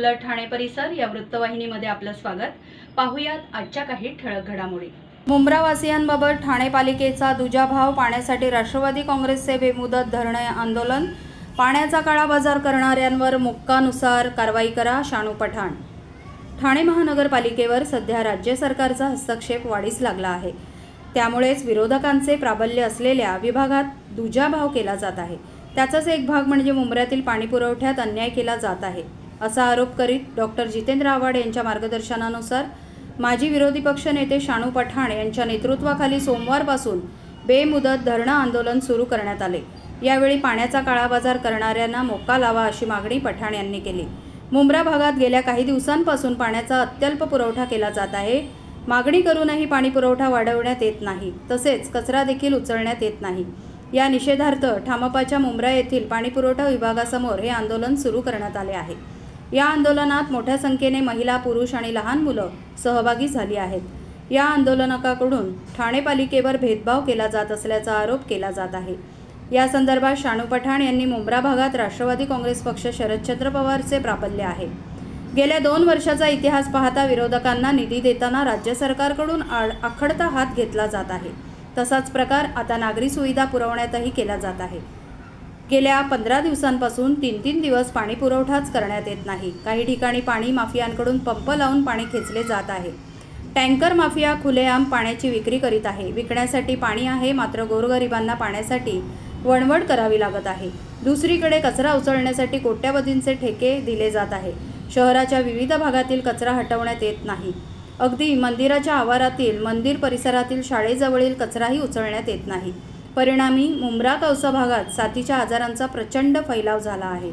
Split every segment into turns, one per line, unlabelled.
आपलं ठाणे परिसर या वृत्तवाहिनीमध्ये आपलं स्वागत. पाहुयात आजच्या काही ठळक घडामोडी. मुंब्रावासियांबाबत ठाणे पालिकेचा दुजाभाव. पाण्यासाठी राष्ट्रवादी काँग्रेसचे बेमुदत धरणे आंदोलन. पाण्याचा काळाबाजार करणाऱ्यांवर मोक्कानुसार कारवाई करा. शानू पठाण. ठाणे महानगरपालिकेवर सध्या राज्य सरकारचा हस्तक्षेप वाढीस लागला आहे. त्यामुळेच विरोधकांचे प्राबल्य असलेल्या विभागात दुजाभाव केला जात आहे. त्याचाच एक भाग म्हणजे मुंब्र्यातील पाणीपुरवठ्यात अन्याय केला जात आहे असा आरोप करीत डॉक्टर जितेंद्र आव्हाड यांच्या मार्गदर्शनानुसार माजी विरोधी पक्ष नेते शानू पठाण यांच्या नेतृत्वाखाली सोमवारपासून बेमुदत धरणं आंदोलन सुरू करण्यात आले. यावेळी पाण्याचा काळाबाजार करणाऱ्यांना मोक्का लावा अशी मागणी पठाण यांनी केली. मुंब्रा भागात गेल्या काही दिवसांपासून पाण्याचा अत्यल्प पुरवठा केला जात आहे. मागणी करूनही पाणीपुरवठा वाढवण्यात येत नाही, तसेच कचरा देखील उचलण्यात येत नाही. या निषेधार्थ ठामपाच्या मुंब्रा येथील पाणीपुरवठा विभागासमोर हे आंदोलन सुरू करण्यात आले आहे. या आंदोलनात मोठ्या संख्येने महिला, पुरुष आणि लहान मुलं सहभागी झाली आहेत. या आंदोलकांकडून ठाणे पालिकेवर भेदभाव केला जात असल्याचा आरोप केला जात आहे. या संदर्भात शानू पठाण यांनी मुंब्रा भागात राष्ट्रवादी काँग्रेस पक्ष शरदचंद्र पवारचे प्राबल्य आहे. गेल्या 2 वर्षाचा इतिहास पाहता विरोधकांना निधी देताना राज्य सरकारकडून आखडता हात घेतला जात आहे. तसाच प्रकार आता नागरी सुविधा पुरवण्यातही केला जात आहे. गेल्या 15 दिवसांपासून 3-3 दिवस पाणी पुरवठाच करण्यात येत नाही. काही ठिकाणी पाणी माफियांकडून पंप लावून पाणी खेचले जात आहे. टँकर माफिया खुलेआम पाण्याची विक्री करीत आहे. विकण्यासाठी पाणी आहे, मात्र गोरगरिबांना पाण्यासाठी वणवण करावी लागत आहे. दुसरीकडे कचरा उचलण्यासाठी कोट्यावधींचे ठेके दिले जात आहे. शहराच्या विविध भागातील कचरा हटवण्यात येत नाही. अगदी मंदिराच्या आवारातील, मंदिर परिसरातील, शाळेजवळील कचराही उचलण्यात येत नाही. परिणामी मुंब्रा कौसा भागात साथीच्या आजारांचा प्रचंड फैलाव झाला आहे.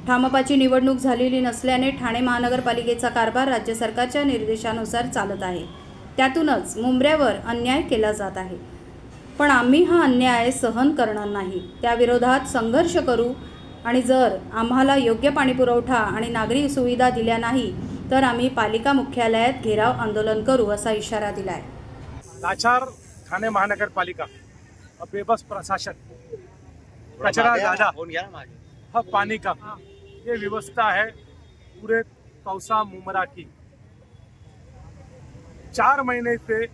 ठामपाची निवडणूक झालेली नसल्याने ठाणे महानगरपालिकेचा कारभार राज्य सरकारच्या निर्देशानुसार चालत आहे. त्यातूनच मुंब्र्यावर अन्याय केला जात आहे. पण आम्ही हा अन्याय सहन करणार नाही. त्याविरोधात संघर्ष करू आणि जर आम्हाला योग्य पाणीपुरवठा आणि नागरी सुविधा दिल्या नाही तर आम्ही पालिका मुख्यालयात घेराव आंदोलन करू असा इशारा दिलाय.
लाचार ठाणे महानगरपालिका, बेबस प्रशासन, कचरा ज्यादा, हाँ पानी का ये व्यवस्था है पूरे कौसा मुंब्रा की. 4 महीने से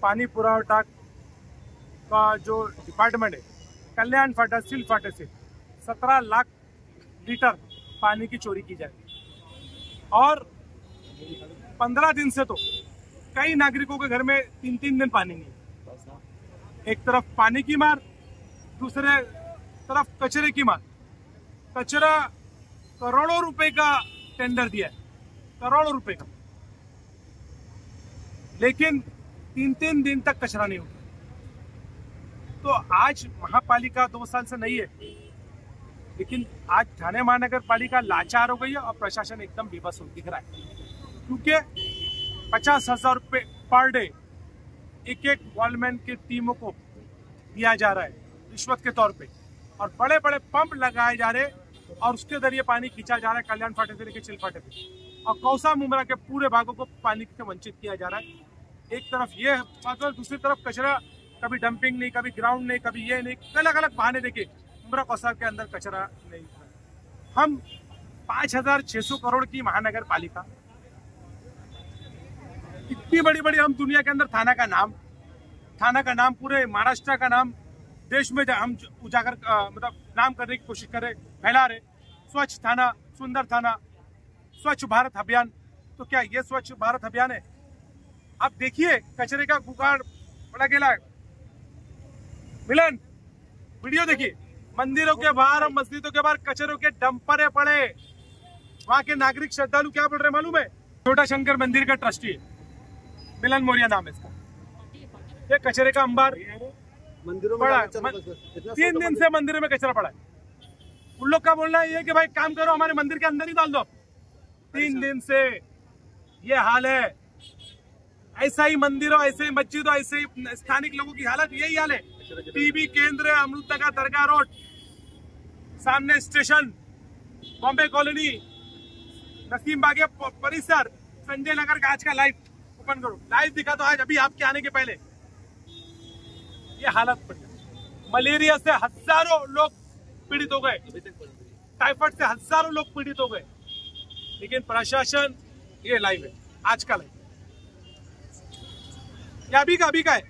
पानी पुरवठा का जो डिपार्टमेंट है, कल्याण फाटा, सिल फाटे से 17 लाख लीटर पानी की चोरी की जाए और 15 दिन से तो कई नागरिकों के घर में 3-3 दिन पानी नहीं है. एक तरफ पानी की मार, दूसरे तरफ कचरे की मार. कचरा करोड़ों रुपए का टेंडर दिया है, करोड़ों रुपए का, लेकिन 3-3 दिन तक कचरा नहीं होता. तो आज महापालिका 2 साल से नहीं है, लेकिन आज ठाणे महानगरपालिका लाचार हो गई है और प्रशासन एकदम बेबस हो दिख रहा है. क्योंकि 50,000 रुपये पर डे एक वॉलमैन की टीमों को दिया जा रहा है रिश्वत के तौर पे, और बड़े बड़े पंप लगाए जा रहे और उसके जरिए पानी खींचा जा रहा है कल्याण फाटे से लेकर चिल फाटे पे, और कौसा मुंब्रा के पूरे भागों को पानी से वंचित किया जा रहा है. एक तरफ ये मतलब, दूसरी तरफ कचरा, कभी डंपिंग नहीं, कभी ग्राउंड नहीं, कभी ये नहीं, अलग अलग बहाने देखिए. मुंब्रा कौसा के अंदर कचरा नहीं. हम 5,600 करोड़ की महानगर पालिका, इतनी बड़ी बड़ी, हम दुनिया के अंदर थाना का नाम पूरे महाराष्ट्र का नाम देश में हम उजागर मतलब नाम करने की कोशिश कर रहे, फैला रहे. स्वच्छ थाना, सुंदर थाना, स्वच्छ भारत अभियान. तो क्या ये स्वच्छ भारत अभियान है? आप देखिए कचरे का गुगाड़ पड़ा गेला है. मिलन वीडियो देखिए, मंदिरों के बाहर और मस्जिदों के बाहर कचरों के डंपर पड़े. वहां के नागरिक श्रद्धालु क्या बोल रहे मालूम है? छोटा शंकर मंदिर का ट्रस्टी है, मिलन मौर्य नाम है इसका. ये कचरे का अंबार मंदिरों में पड़ा है. 3 दिन से मंदिर में कचरा पड़ा है. उन लोग का बोलना है कि भाई काम करो, हमारे मंदिर के अंदर ही डाल दो. 3 दिन से ये हाल है. ऐसा ही मंदिरों, ऐसे ही मस्जिदों, ऐसे ही स्थानिक लोगों की हालत यही हाल है. टीबी केंद्र, अमृतनगर, दरगाह रोड, सामने स्टेशन, बॉम्बे कॉलोनी, नसीम बागे परिसर, संजय नगर का आज का लाइव ओपन करो, लाइव दिखा दो. आज अभी आपके आने के पहले ये हालत पड़ी. मलेरिया से हजारों लोग पीड़ित हो गए, टाइफाइड से हजारों लोग पीड़ित हो गए. लेकिन प्रशासन ये लाइव है, आज का लाइव, ये अभी का है।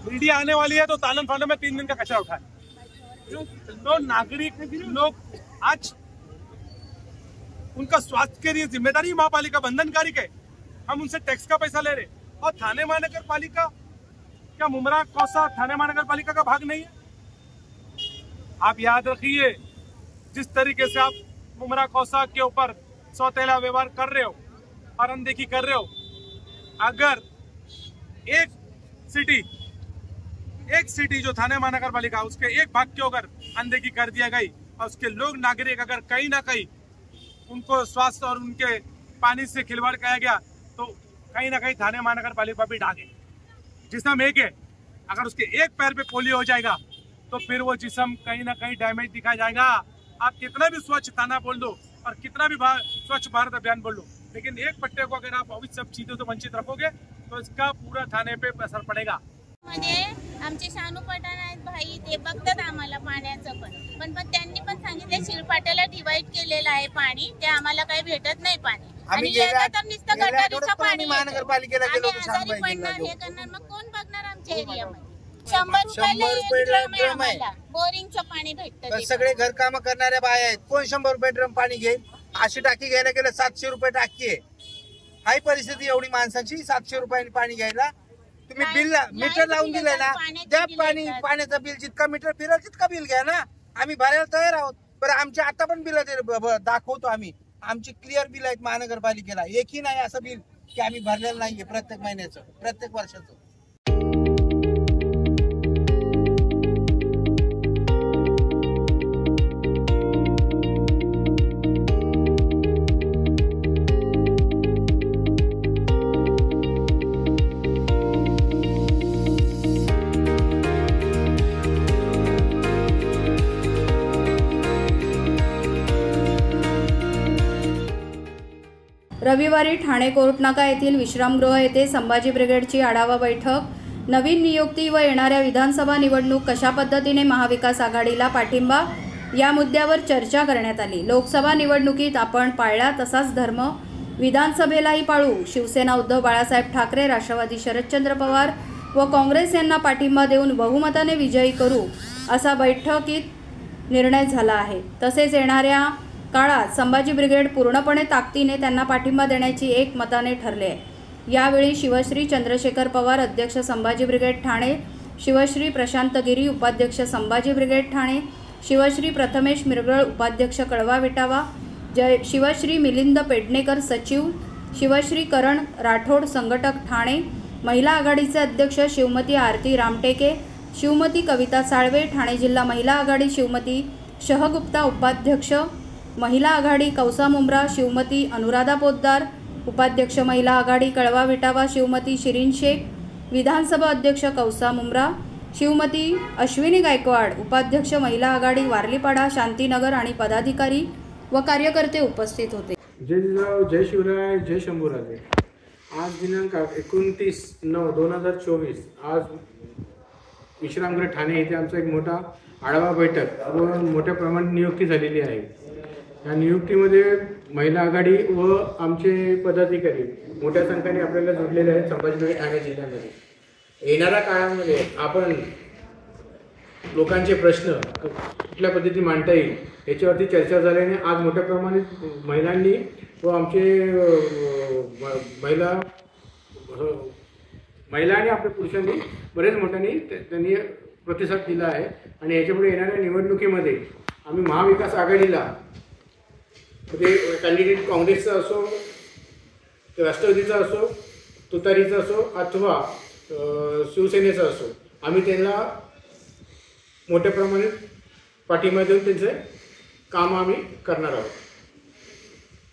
मीडिया आने वाली है तो तालन फालन में 3 दिन का कचरा उठाए। तो नागरिक लोग आज उनका स्वास्थ्य के लिए जिम्मेदारी महापालिका बंधनकारी है। हम उनसे टैक्स का पैसा ले रहे, और थाने महानगर पालिका क्या मुमरा कौसा थाने महानगर पालिका का भाग नहीं है? आप याद रखिए, जिस तरीके से आप मुमरा कौसा के ऊपर सौतेला व्यवहार कर रहे हो और अनदेखी कर रहे हो, अगर एक सिटी जो थाने महानगर पालिका उसके एक भाग के अगर अनदेखी कर दिया गई और उसके लोग नागरिक अगर कहीं ना कहीं उनको स्वास्थ्य और उनके पानी से खिलवाड़ किया गया, तो कहीं ना कहीं थाने महानगर पालिका भी डागे। जिसम एक है, अगर उसके एक पैर पे पोलियो हो जाएगा तो फिर वो जिसम कहीं ना कहीं डैमेज दिखा जाएगा। आप कितना भी स्वच्छ थाना बोल दो और कितना भी स्वच्छ भारत अभियान बोल लो, लेकिन एक पट्टे को अगर आप सब चीजों से वंचित रखोगे तो इसका पूरा थाने पे असर पडेगा।
मध्ये आमचे शानू पठाण आहेत भाई, ते बघतात आम्हाला पाण्याचं पण त्यांनी पण सांगितलं शिलपाट्याला डिवाइड केलेलं आहे पाणी, ते आम्हाला काही भेटत नाही पाणी। आणि येतं तर नुसतं गटारीचं पाणी महानगरपालिकेला गेलो होतो शानबाई पडणार, हे करणार, मग कोण बघणार आमच्या एरियामध्ये? 100 रुपये ड्रम आहे, बोरिंगचं पाणी भेटतं।
सगळे घर काम करणारे बाय आहेत, कोण 100 रुपये ड्रम पाणी घेईल? अशी टाकी घ्यायला गेलं 700 रुपये टाकी आहे। हाय परिस्थिती एवढी माणसाची, 700 रुपयांनी पाणी घ्यायला तुम्ही बिल मीटर लावून दिलंय ना, त्या पाण्याचं बिल जितका मीटर फिरेल तितका बिल घ्या ना, आम्ही भरायला तयार आहोत। पण आमचे आता पण बिल दाखवतो आम्ही, आमची क्लिअर बिल आहेत महानगरपालिकेला, एकही नाही असं बिल की आम्ही भरलेलं नाहीये प्रत्येक महिन्याचं, प्रत्येक वर्षाचं।
रविवारी ठाणे कोर्टनाका येथील विश्रामगृह येथे संभाजी ब्रिगेडची आढावा बैठक, नवीन नियुक्ती व येणाऱ्या विधानसभा निवडणूक कशा पद्धतीने महाविकास आघाडीला पाठिंबा या मुद्द्यावर चर्चा करण्यात आली। लोकसभा निवडणुकीत आपण पाळला तसाच धर्म विधानसभेलाही पाळू, शिवसेना उद्धव बाळासाहेब ठाकरे, राष्ट्रवादी शरदचंद्र पवार व काँग्रेस यांना पाठिंबा देऊन बहुमताने विजयी करू, असा बैठकीत निर्णय झाला आहे। तसेच येणाऱ्या काळात संभाजी ब्रिगेड पूर्णपणे ताकदीने त्यांना पाठिंबा देण्याची एकमताने ठरले आहे। यावेळी शिवश्री चंद्रशेखर पवार अध्यक्ष संभाजी ब्रिगेड ठाणे, शिवश्री प्रशांत गिरी उपाध्यक्ष संभाजी ब्रिगेड ठाणे, शिवश्री प्रथमेश मिरगळ उपाध्यक्ष कळवा विटावा, शिवश्री मिलिंद पेडणेकर सचिव, शिवश्री करण राठोड संघटक ठाणे, महिला आघाडीचे अध्यक्ष शिवमती आरती रामटेके, शिवमती कविता साळवे, ठाणे जिल्हा महिला आघाडी शिवमती शहगुप्ता उपाध्यक्ष महिला आघाडी कौसा मुंब्रा, शिवमती अनुराधा पोद्दार उपाध्यक्ष महिला आघाडी कळवा विटावा, शिवमती शिरीन शेख विधानसभा अध्यक्ष कौसा मुंब्रा, शिवमती अश्विनी गायकवाड उपाध्यक्ष महिला आघाडी वारलीपाडा शांतीनगर आणि पदाधिकारी व कार्यकर्ते उपस्थित होते।
जय जिजाऊ, जय शिवराय, जय शंभूराजे। आज दिनांक 29/9/2024 आज विश्रामगृह ठाणे येथे आमचा एक मोठा आढावा बैठक व मोठ्या प्रमाणात नियुक्ती झालेली आहे। या नियुक्तीमध्ये महिला आघाडी व आमचे पदाधिकारी मोठ्या संख्येने आपल्याला जोडलेले आहेत संभाजी ठाणे जिल्ह्यामध्ये। येणाऱ्या काळामध्ये आपण लोकांचे प्रश्न कुठल्या पद्धती मांडता येईल याच्यावरती चर्चा झाल्याने आज मोठ्या प्रमाणात महिलांनी व आमचे महिला आणि आपल्या पुरुषांनी बरेच मोठ्याने त्यांनी प्रतिसाद दिला आहे। आणि याच्यापुढे येणाऱ्या निवडणुकीमध्ये आम्ही महाविकास आघाडीला कॅन्डिडेट काँग्रेसचा असो, राष्ट्रवादीचा असो, तुतारीचा असो अथवा शिवसेनेचा असो, आम्ही त्यांना मोठ्या प्रमाणात पाठिंबा देऊन त्यांचे काम आम्ही करणार आहोत।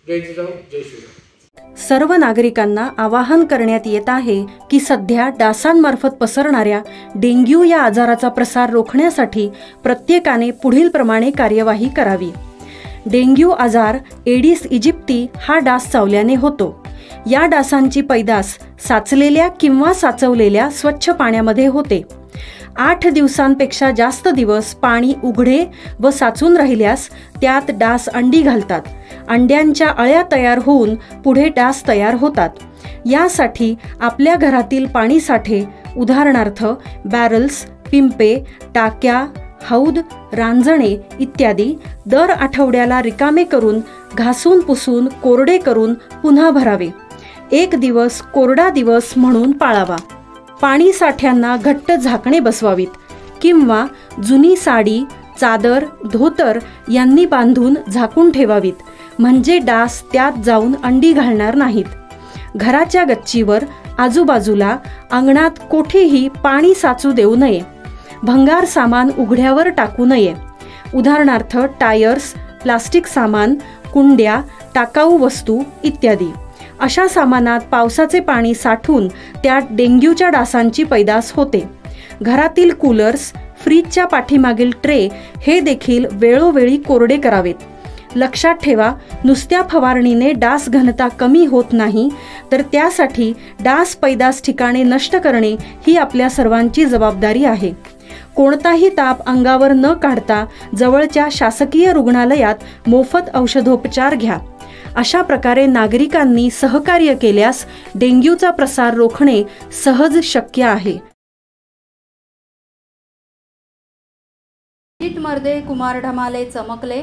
जय जिजाऊ, जय शिवराय।
सर्व नागरिकांना आवाहन करण्यात येत आहे की सध्या डासांमार्फत पसरणाऱ्या डेंग्यू या आजाराचा प्रसार रोखण्यासाठी प्रत्येकाने पुढील प्रमाणे कार्यवाही करावी। डेंग्यू आजार एडिस इजिप्ती हा डास चावल्याने होतो। या डासांची पैदास साचलेल्या किंवा साचवलेल्या स्वच्छ पाण्यामध्ये होते। 8 दिवसांपेक्षा जास्त दिवस पाणी उघडे व साचून राहिल्यास त्यात डास अंडी घालतात. अंड्यांच्या अळ्या तयार होऊन पुढे डास तयार होतात. यासाठी आपल्या घरातील पाणी साठे उदाहरणार्थ बॅरल्स, पिंपे, टाक्या, हौद, रांजणे इत्यादी दर आठवड्याला रिकामे करून घासून पुसून कोरडे करून पुन्हा भरावे. 1 दिवस कोरडा दिवस म्हणून पाळावा. पाणी साठ्यांना घट्ट झाकणे बसवावीत किंवा जुनी साडी, चादर, धोतर यांनी बांधून झाकून ठेवावीत, म्हणजे डास त्यात जाऊन अंडी घालणार नाहीत. घराच्या गच्चीवर, आजूबाजूला, अंगणात कोठेही पाणी साचू देऊ नये. भंगार सामान उघड्यावर टाकू नये. उदाहरणार्थ टायर्स, प्लास्टिक सामान, कुंड्या, टाकाऊ वस्तू इत्यादी. अशा सामानात पावसाचे पाणी साठून त्यात डेंग्यूच्या डासांची पैदास होते. घरातील कूलर्स, फ्रीजच्या पाठीमागील ट्रे हे देखील वेळोवेळी कोरडे करावेत. लक्षात ठेवा, नुसत्या फवारणीने डास घनता कमी होत नाही, तर त्यासाठी डास पैदास ठिकाणे नष्ट करणे ही आपल्या सर्वांची जबाबदारी आहे. कोणताही ताप अंगावर न काढता जवळच्या शासकीय रुग्णालयात मोफत औषधोपचार घ्या. अशा प्रकारे नागरिकांनी सहकार्य केल्यास डेंग्यूचा प्रसार रोखणे सहज शक्य आहे.
अजित मर्दे, कुमार ढमाले चमकले.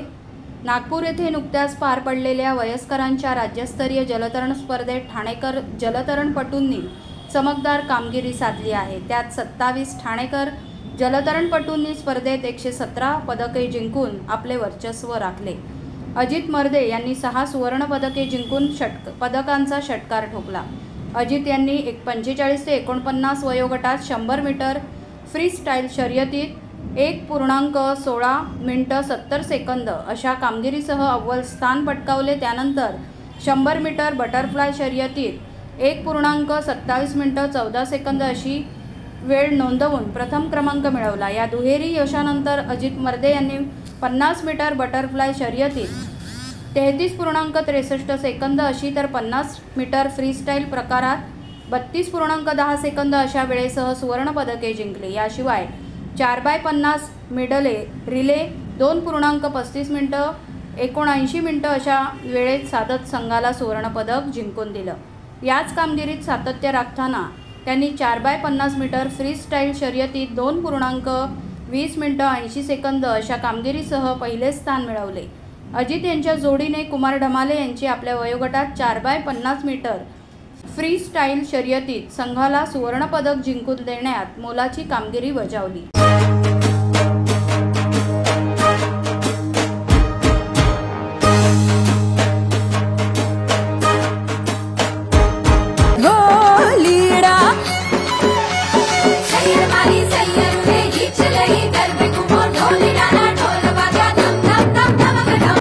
नागपूर येथे नुकत्याच पार पडलेल्या वयस्करांच्या राज्यस्तरीय जलतरण स्पर्धेत ठाणेकर जलतरणपटूंनी चमकदार कामगिरी साधली आहे. त्यात 27 ठाणेकर जलतरणपटूंनी स्पर्धेत 117 पदके जिंकून आपले वर्चस्व राखले. अजित मर्दे यांनी 6 सुवर्ण पदके जिंकून पदकांचा षटकार ठोकला. अजित यांनी 45 ते 49 वयोगटात 100 मीटर फ्री स्टाईल शर्यतीत 1.16 मिनिटं 70 सेकंद अशा कामगिरीसह अव्वल स्थान पटकावले. त्यानंतर 100 मीटर बटरफ्लाय शर्यतीत 1.27 मिनिटं 14 सेकंद अशी वेळ नोंदवून प्रथम क्रमांक मिळवला. या दुहेरी यशानंतर अजित मर्दे यांनी 50 मीटर बटरफ्लाय शर्यतीत 33.63 सेकंद अशी तर 50 मीटर फ्रीस्टाईल प्रकारात 32.10 सेकंद अशा वेळेसह सुवर्ण पदके जिंकली. याशिवाय 4x50 मिडले रिले 2.35 मिनिटं 79 मिनिटं अशा वेळेत साधत संघाला सुवर्णपदक जिंकून दिलं. याच कामगिरीत सातत्य राखताना त्यांनी 4x50 मीटर फ्रीस्टाईल शर्यतीत 2.20 मिनिटं 80 सेकंद अशा कामगिरीसह पहिले स्थान मिळवले. अजित यांच्या जोडीने कुमार ढमाले यांची आपल्या वयोगटात 4x50 मीटर फ्री स्टाईल शर्यतीत संघाला सुवर्णपदक जिंकून देण्यात मोलाची कामगिरी बजावली.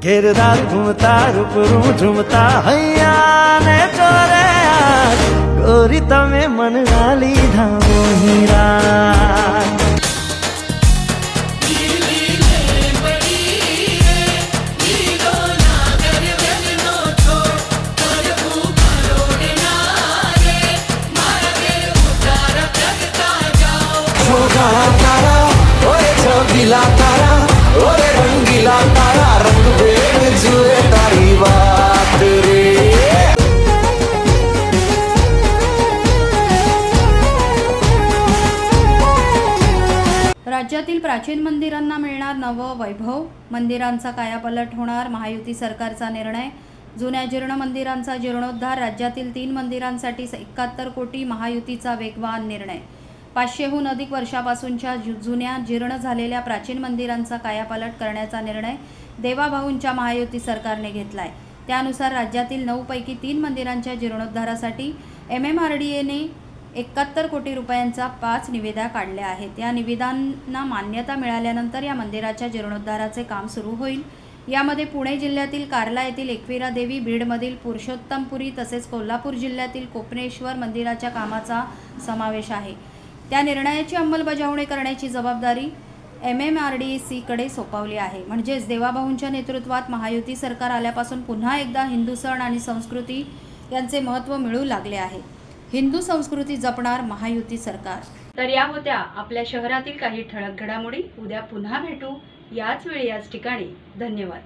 घेरदार घूमता रूप झूमता हैया ने चोरे गोरी तमे मन लाली धामो हीरा.
राज्यातील प्राचीन मंदिरांना मिळणार नवं वैभव. मंदिरांचा कायापालट होणार. महायुती सरकारचा निर्णय. जुन्या जीर्ण मंदिरांचा जीर्णोद्धार. राज्यातील 3 मंदिरांसाठी 71 कोटी. महायुतीचा वेगवान निर्णय. 500हून अधिक वर्षापासूनच्या जुन्या जीर्ण झालेल्या प्राचीन मंदिरांचा कायापालट करण्याचा निर्णय देवाभाऊंच्या महायुती सरकारने घेतला आहे. त्यानुसार राज्यातील 9 पैकी 3 मंदिरांच्या जीर्णोद्धारासाठी MMRDAने 71 कोटी रुपयांचा 5 निविदा काढल्या आहेत. या निविदांना मान्यता मिळाल्यानंतर या मंदिराच्या जीर्णोद्धाराचे काम सुरू होईल. यामध्ये पुणे जिल्ह्यातील कार्ला येथील एकविरा देवी, बीडमधील पुरुषोत्तमपुरी तसेच कोल्हापूर जिल्ह्यातील कोपनेश्वर मंदिराच्या कामाचा समावेश आहे. त्या निर्णयाची अंमलबजावणी करण्याची जबाबदारी MMRDAकडे सोपवली आहे. म्हणजेच देवाभाऊंच्या नेतृत्वात महायुती सरकार आल्यापासून पुन्हा एकदा हिंदू सण आणि संस्कृती यांचे महत्त्व मिळू लागले आहे. हिंदू संस्कृती जपणार महायुती सरकार। तर या होत्या आपल्या शहरातील काही ठळक घडामोडी। उद्या पुन्हा भेटू याच वेळी याच ठिकाणी। धन्यवाद।